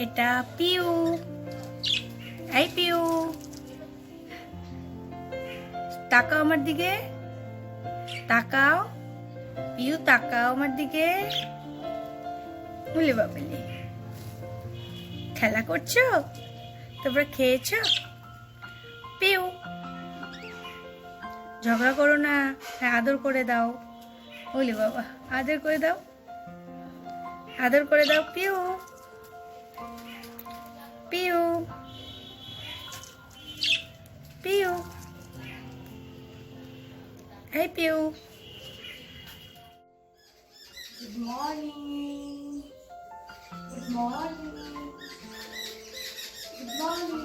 এটা পিউ। এই পিউ, তাকাও আমার দিকে, তাকাও। পিউ তাকাও আমার দিকে। বলে বাবলি, খেলা করছো? তোমরা খেয়েছো? পিউ, ঝগড়া করো না, হ্যাঁ আদর করে দাও। বলি বাবা, আদর করে দাও, আদর করে দাও। পিউ পিউ পিউ, এই Piu. Good morning, good morning, good morning.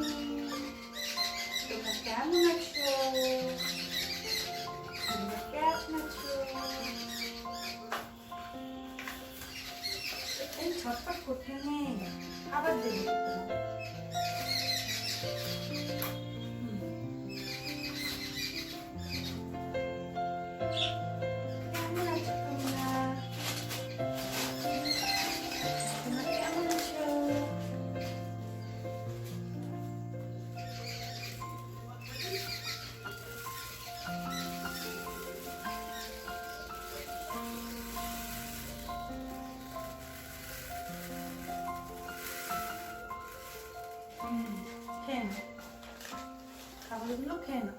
তোমরা কেমন আছো? তোমরা কেমন আছো? এই ছটফট করতে নেই, আবার দেবে তোমার। কেমন আছো তোমরা? তোমরা কেমন আছো? খেয়ে নাও, খাবারগুলো খেয়ে নাও।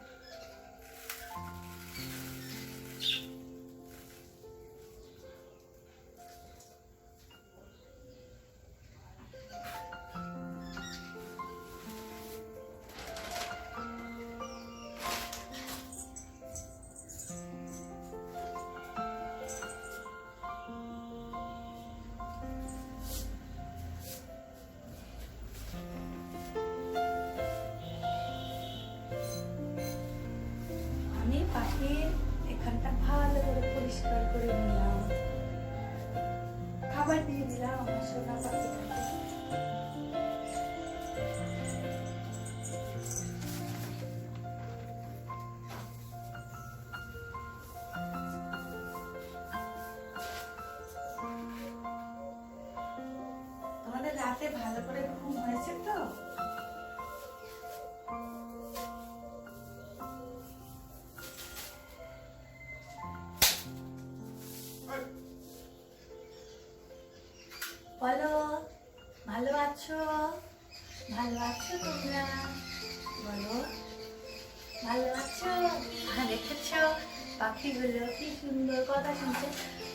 আমি পাখির এখানটা ভালো করে পরিষ্কার করে নিলাম, খাবার দিয়ে দিলাম আমার সোনা পাখিটাকে। তোমাদের রাতে ভালো করে ঘুম হয়েছে তো? বলো, ভালো আছো? ভালো আছো তোমরা? বলো, ভালো আছো? দেখেছো পাখিগুলো কি সুন্দর কথা শুনছে।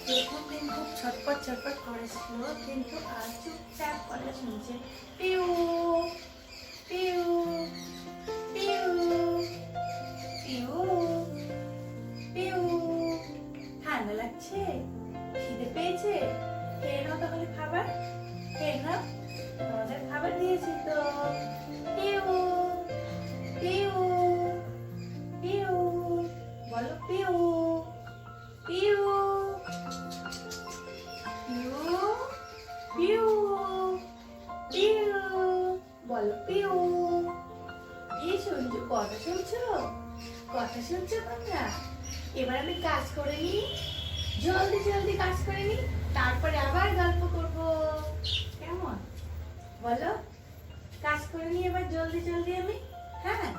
প্রথম দিন খুব ছটপট ছটপট করেছিল, কিন্তু আজ চুপচাপ কথা শুনছে। পিউ পিউ পিউ পিউ পিউ। ঠান্ডা লাগছে? খিদে পেয়েছে? খেয়ে নাও তাহলে খাবার, খেয়ে নাও। তোমাদের খাবার দিয়েছি তো। পিউ পিউ পিউ, বলো পিউ পিউ পিউ পিউ পিউ, বলো পিউ। কি শুনছো? কথা শুনছো? কথা শুনছো তোমরা? এবার আমি কাজ করে নিই, জলদি জলদি কাজ করে নিই, তারপরে আবার গল্প করব। কেমন বলো? কাজ করে নিই এবার জলদি জলদি আমি। হ্যাঁ,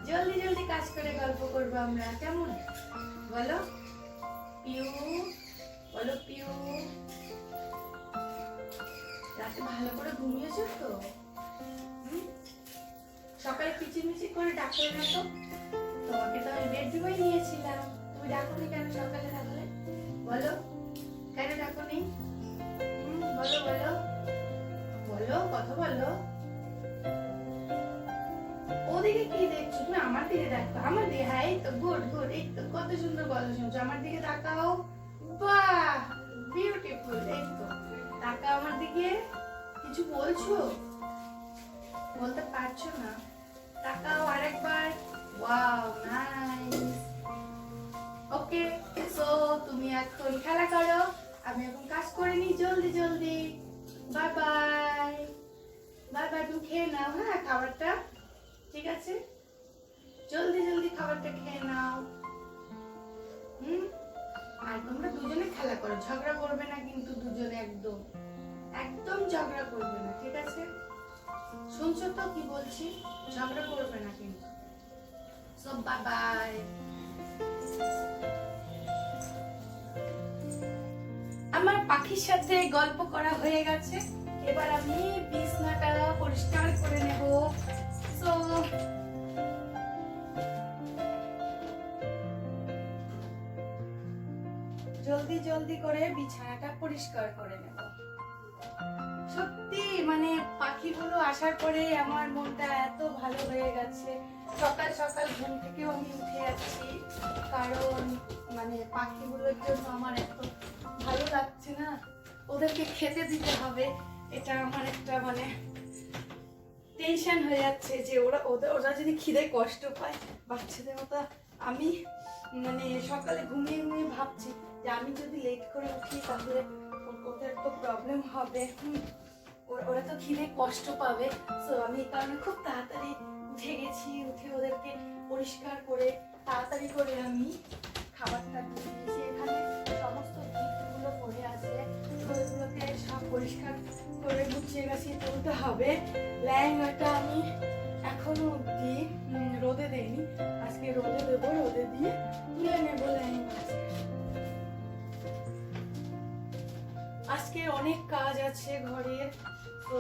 জলদি জলদি কাজ করে গল্প করবো আমরা, কেমন বলো? পিউ, বলো পিউ। রাতে ভালো করে ঘুমিয়েছো তো? সকালে কিচিরমিচির করে ডাকলে না তো? তোমাকে তো আমি বেডরুমে নিয়েছিলাম, তুমি ডাকোনি কেন সকালে? তাহলে বলো, কেন ডাকোনি? বলো বলো বলো, কথা বলো। ওদিকে কি দেখছো? তুমি আমার দিকে দেখো, আমার দিকে। হ্যাঁ, এই তো গুড গুড, এই তো কত সুন্দর কথা শুনছো। আমার দিকে তাকাও। বাহ, বিউটিফুল। এই তো তাকাও আমার দিকে। কিছু বলছো? বলতে পারছো না? তাকাও আরেকবার। Wow, nice. ওকে, সো তুমি এখন খেলা করো, আমি এখন কাজ করে নিই জলদি জলদি। Bye bye, bye bye. তুমি খেয়ে নাও, হ্যাঁ খাবারটা, ঠিক আছে? জলদি জলদি খাবারটা খেয়ে নাও। আর তোমরা দুজনে খেলা করো, ঝগড়া করবে না কিন্তু দুজনে একদম। একদম ঝগড়া করবে না, ঠিক আছে? শুনছো তো কি বলছি? ঝগড়া করবে না কিন্তু। So bye bye. আমার পাখির সাথে গল্প করা হয়ে গেছে, এবার আমি বিছানাটা পরিষ্কার করে নেব। সো জলদি জলদি করে বিছানাটা পরিষ্কার করে নেব। সত্যি মানে পাখিগুলো আসার পরে আমার মনটা এত ভালো হয়ে গেছে। সকাল সকাল ঘুম থেকেও আমি উঠে যাচ্ছি, কারণ মানে পাখিগুলোর জন্য আমার এত ভালো লাগছে না। ওদেরকে খেতে দিতে হবে, এটা আমার একটা মানে টেনশন হয়ে যাচ্ছে যে ওরা যদি খিদে কষ্ট পায় বাচ্চাদের মতো। আমি মানে সকালে ঘুমিয়ে ঘুমিয়ে ভাবছি যে আমি যদি লেট করে উঠি তাহলে ওদের তো প্রবলেম হবে, ওরা তো খিদে কষ্ট পাবে। সো আমি এই কারণে খুব তাড়াতাড়ি উঠে গেছি, উঠে ওদেরকে পরিষ্কার করে তাড়াতাড়ি করে আমি খাবারটা দিয়ে দিয়েছি। এখানে সমস্ত গিফটগুলো পড়ে আছে, ওইগুলোকে সব পরিষ্কার করে গুছিয়ে গাছিয়ে তুলতে হবে। লেহেঙ্গাটা আমি এখনো অব্দি রোদে দেইনি, আজকে রোদে দেবো, রোদে দিয়ে তুলে নেবো লেহেঙ্গা। আজকে অনেক কাজ আছে ঘরের, তো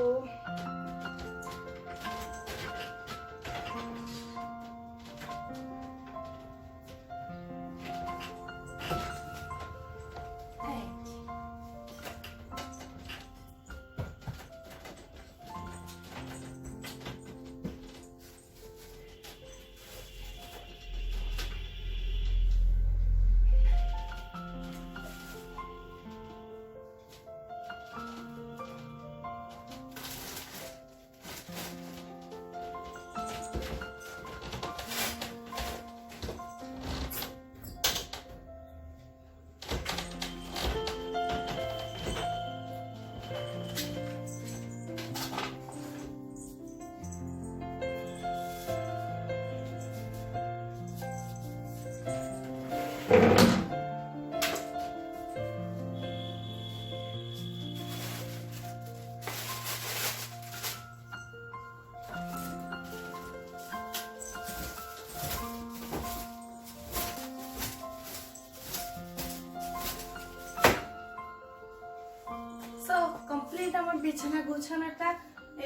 কমপ্লিট আমার বিছানা গোছানোটা।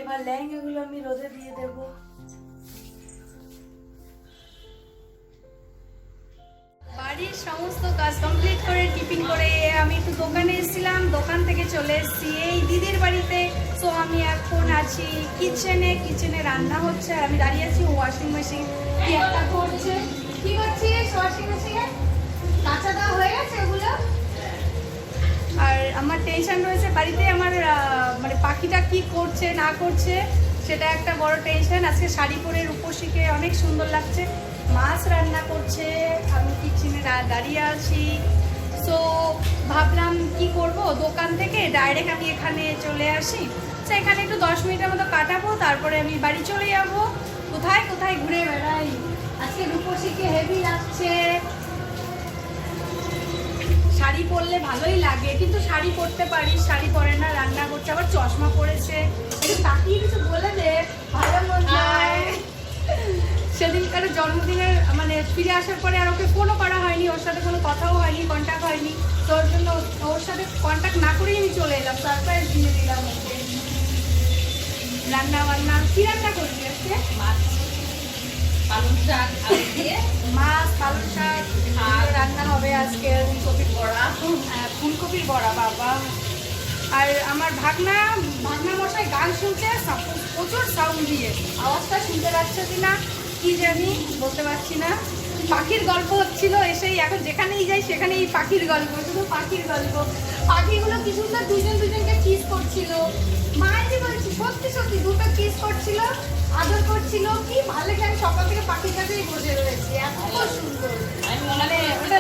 এবার লেহেঙ্গাগুলো আমি রোদে দিয়ে দেব। বাড়ির সমস্ত কাজ কমপ্লিট করে টিফিন করে আমি একটু দোকানে এসেছিলাম, দোকান থেকে চলে এসেছি এই দিদির বাড়িতে। সো আমি এখন আছি কিচেনে রান্না হচ্ছে আর আমি দাঁড়িয়ে আছি ওয়াশিং মেশিন কি একটা করছে। কি করছিস ওয়াশিং মেশিনে? কাঁচা দেওয়া হয়ে গেছে ওগুলো। আর আমার টেনশন রয়েছে বাড়িতে আমার মানে পাখিটা কি করছে না করছে সেটা একটা বড় টেনশন। আজকে শাড়ি পরে রূপসীকে অনেক সুন্দর লাগছে। মাছ রান্না করছে, আমি কিচেনে দাঁড়িয়ে আছি। সো ভাবলাম কি করব, দোকান থেকে ডাইরেক্ট আমি এখানে চলে আসি। তো এখানে একটু 10 মিনিটের মতো কাটাবো, তারপরে আমি বাড়ি চলে যাব। কোথায় কোথায় ঘুরে বেড়াই। আজকে রূপসীকে হেভি লাগছে। শাড়ি পরলে ভালোই লাগে, কিন্তু শাড়ি পরতে পারি, শাড়ি পরে না, রান্না করছে, আবার চশমা পরেছে। একটু তাকিয়ে কিছু বলে দে, ভালো মন হয়। সেদিনকার জন্মদিনের মানে ফিরে আসার পরে আর ওকে ফোনও করা হয়নি, ওর সাথে কোনো কথাও হয়নি, কন্ট্যাক্ট হয়নি। তো ওর জন্য ওর সাথে কন্ট্যাক্ট না করেই আমি চলে এলাম, সারপ্রাইজ দিয়ে দিলাম ওকে। রান্না বান্না কি রান্না করছি আজকে? মাছ, পালং শাক দিয়ে মাছ, পালং শাক রান্না হবে আজকে। ফুলকপির বড়া, ফুলকপির বড়া বাবা। আর আমার ভাগনা মশাই গান শুনছে প্রচুর সাউন্ড দিয়ে, আওয়াজটা শুনতে পাচ্ছে কিনা কি জানি, বলতে পারছি না। পাখির গল্প হচ্ছিল এসেই, এখন যেখানেই যাই সেখানেই পাখির গল্প, শুধু পাখির গল্প। পাখিগুলো কি সুন্দর দুজনকে কিস করছিল, মায়েরই বলছি, সত্যি সত্যি দুটো কিস করছিল, আদর করছিল, কি ভালো লাগে। আমি সকাল থেকে পাখির কাছেই বসে রয়েছি, এত সুন্দর। মানে ওটা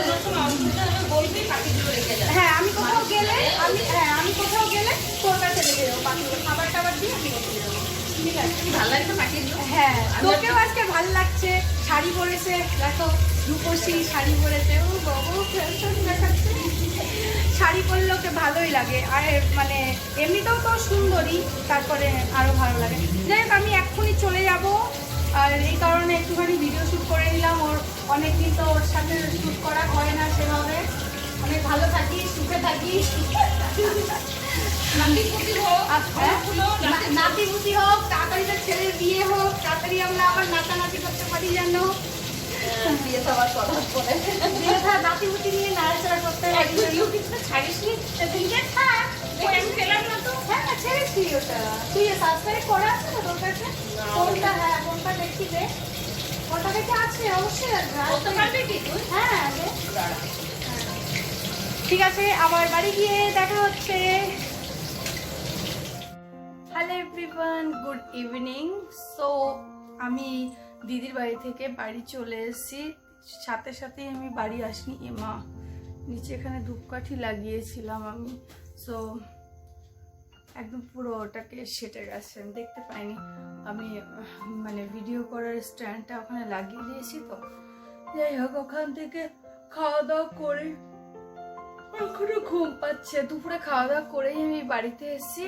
বলবি পাখিগুলো রেখে যায়। হ্যাঁ, আমি কোথাও গেলে আমি কোথাও গেলে তোর কাছে রেখে যাবো পাখিগুলো, খাবার টাবার দিয়ে আমি রেখে যাবো। ঠিক আছে, ভালো লাগছে পাখিগুলো। হ্যাঁ, তোকেও আজকে ভালো লাগছে। শাড়ি পরেছে, দেখো রূপসী শাড়ি পরেছে, ও বাবু ফ্যাশন দেখাচ্ছে। শাড়ি শাড়ি পরলে ওকে ভালোই লাগে, আর মানে এমনিতেও তো সুন্দরী, তারপরে আরো ভালো লাগে। যাই হোক আমি এক্ষুনি চলে যাব, আর এই কারণে একটুখানি ভিডিও শ্যুট করে নিলাম। ওর অনেকদিন তো ওর সাথে শ্যুট করা হয় না সেভাবে। অনেক ভালো থাকি, সুখে থাকি, নাতিপুতি হোক, তাড়াতাড়ি তার ছেলের বিয়ে হোক, তাড়াতাড়ি আমরা আবার নাচানাচি করতে পারি যেন, বিয়ে তো আবার করা পরে নাতিপুতি নিয়ে নাড়াচাড়া করতে পারি। ছাড়িসনি খেলাম না তো, হ্যাঁ ছেড়েছি ওটা। তুই সাবস্ক্রাইব করা আছে না তোর কাছে? কোনটা? হ্যাঁ কোনটা দেখি দে, কোনটা দেখে আছে অবশ্যই আছে। হ্যাঁ ঠিক আছে, আবার বাড়ি গিয়ে দেখা হচ্ছে। Hello everyone, good evening. So আমি দিদির বাড়ি থেকে বাড়ি চলে এসেছি, সাথে সাথে আমি বাড়ি আসিনি। এমা নিচে এখানে ধূপকাঠি লাগিয়েছিলাম আমি, সো একদম পুরো ওটাকে সেটে গেছে, আমি দেখতে পাইনি। আমি মানে ভিডিও করার স্ট্যান্ডটা ওখানে লাগিয়ে দিয়েছি, তো যাই হোক ওখান থেকে খাওয়া দাওয়া করে এখনো ঘুম পাচ্ছে। দুপুরে খাওয়া দাওয়া করেই আমি বাড়িতে এসেছি।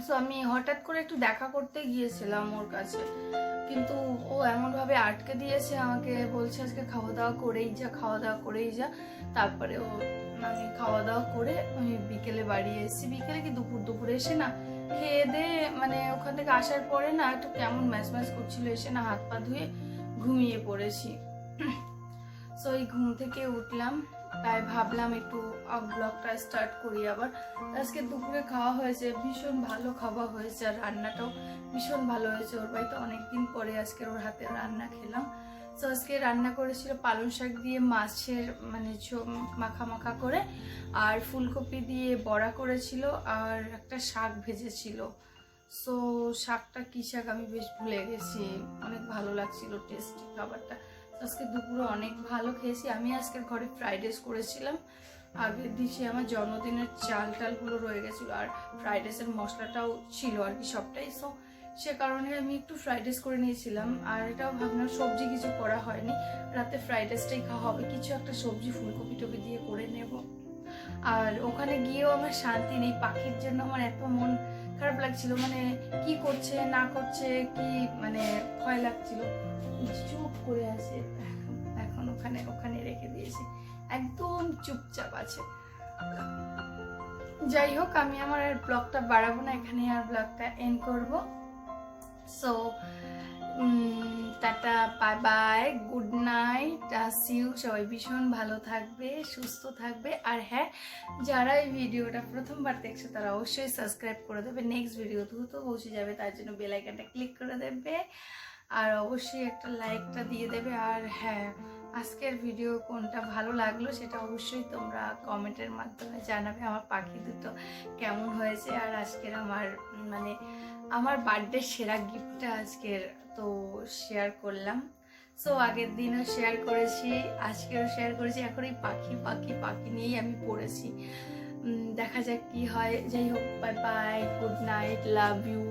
সো আমি হঠাৎ করে একটু দেখা করতে গিয়েছিলাম ওর কাছে, কিন্তু ও এমনভাবে আটকে দিয়েছে আমাকে, বলছে আজকে খাওয়া দাওয়া করেই যা, খাওয়া দাওয়া করেই যা। তারপরে আমি খাওয়া দাওয়া করে আমি বিকেলে বাড়ি এসেছি। বিকেলে কি দুপুরে এসে না খেয়ে দিয়ে মানে ওখান থেকে আসার পরে না একটু কেমন ম্যাচ করছিল, এসে না হাত পা ধুয়ে ঘুমিয়ে পড়েছি। সো এই ঘুম থেকে উঠলাম, তাই ভাবলাম একটু ব্লগটা স্টার্ট করি আবার। আজকে দুপুরে খাওয়া হয়েছে, ভীষণ ভালো খাওয়া হয়েছে, আর রান্নাটাও ভীষণ ভালো হয়েছে। ওর বাড়িতে অনেকদিন পরে আজকে ওর হাতে রান্না খেলাম। তো আজকে রান্না করেছিল পালং শাক দিয়ে মাছের মানে মাখা করে, আর ফুলকপি দিয়ে বড়া করেছিল, আর একটা শাক ভেজেছিল। সো শাকটা কী শাক আমি বেশ ভুলে গেছি, অনেক ভালো লাগছিল টেস্টি খাবারটা। আজকে দুপুরে অনেক ভালো খেয়েছি। আমি আজকের ঘরে ফ্রাইড রাইস করেছিলাম, আগের দিন আমার জন্মদিনের চালগুলো রয়ে গেছিলো, আর ফ্রাইড রাইসের মশলাটাও ছিল আর কি সবটাই। সো সে কারণে আমি একটু ফ্রাইড রাইস করে নিয়েছিলাম, আর এটাও ভাবলাম সবজি কিছু করা হয়নি, রাতে ফ্রাইড রাইসটাই খাওয়া হবে, কিছু একটা সবজি ফুলকপি টপি দিয়ে করে নেব। আর ওখানে গিয়েও আমার শান্তি নেই, পাখির জন্য আমার এত মন খারাপ লাগছিল, মানে কি করছে না করছে কি মানে ভয় লাগছিল। চুপ করে আছে এখন, ওখানে রেখে দিয়েছি, একদম চুপচাপ আছে। যাই হোক আমি আমার আর ব্লগটা বাড়াবো না, এখানে আর ব্লগটা এন্ড করব। So tata, bye bye, good night, see you. সবাই ভীষণ ভালো থাকবে, সুস্থ থাকবে। আর হ্যাঁ, যারা এই ভিডিওটা প্রথমবার দেখছে তারা অবশ্যই সাবস্ক্রাইব করে দেবে, নেক্সট ভিডিও দ্রুত পৌঁছে যাবে, তার জন্য বেল আইকনটা ক্লিক করে দেবে, আর অবশ্যই একটা লাইকটা দিয়ে দেবে। আর হ্যাঁ, আজকের ভিডিও কোনটা ভালো লাগলো সেটা অবশ্যই তোমরা কমেন্টের মাধ্যমে জানাবে। আমার পাখি দুটো কেমন হয়েছে, আর আজকের আমার বার্থডে সেরা গিফটটা আজকের তো শেয়ার করলাম। সো আগের দিনও শেয়ার করেছি, আজকেও শেয়ার করেছি, এখন এই পাখি নিয়েই আমি পড়েছি। দেখা যাক কি হয়। যাই হোক, bye bye, good night, love you.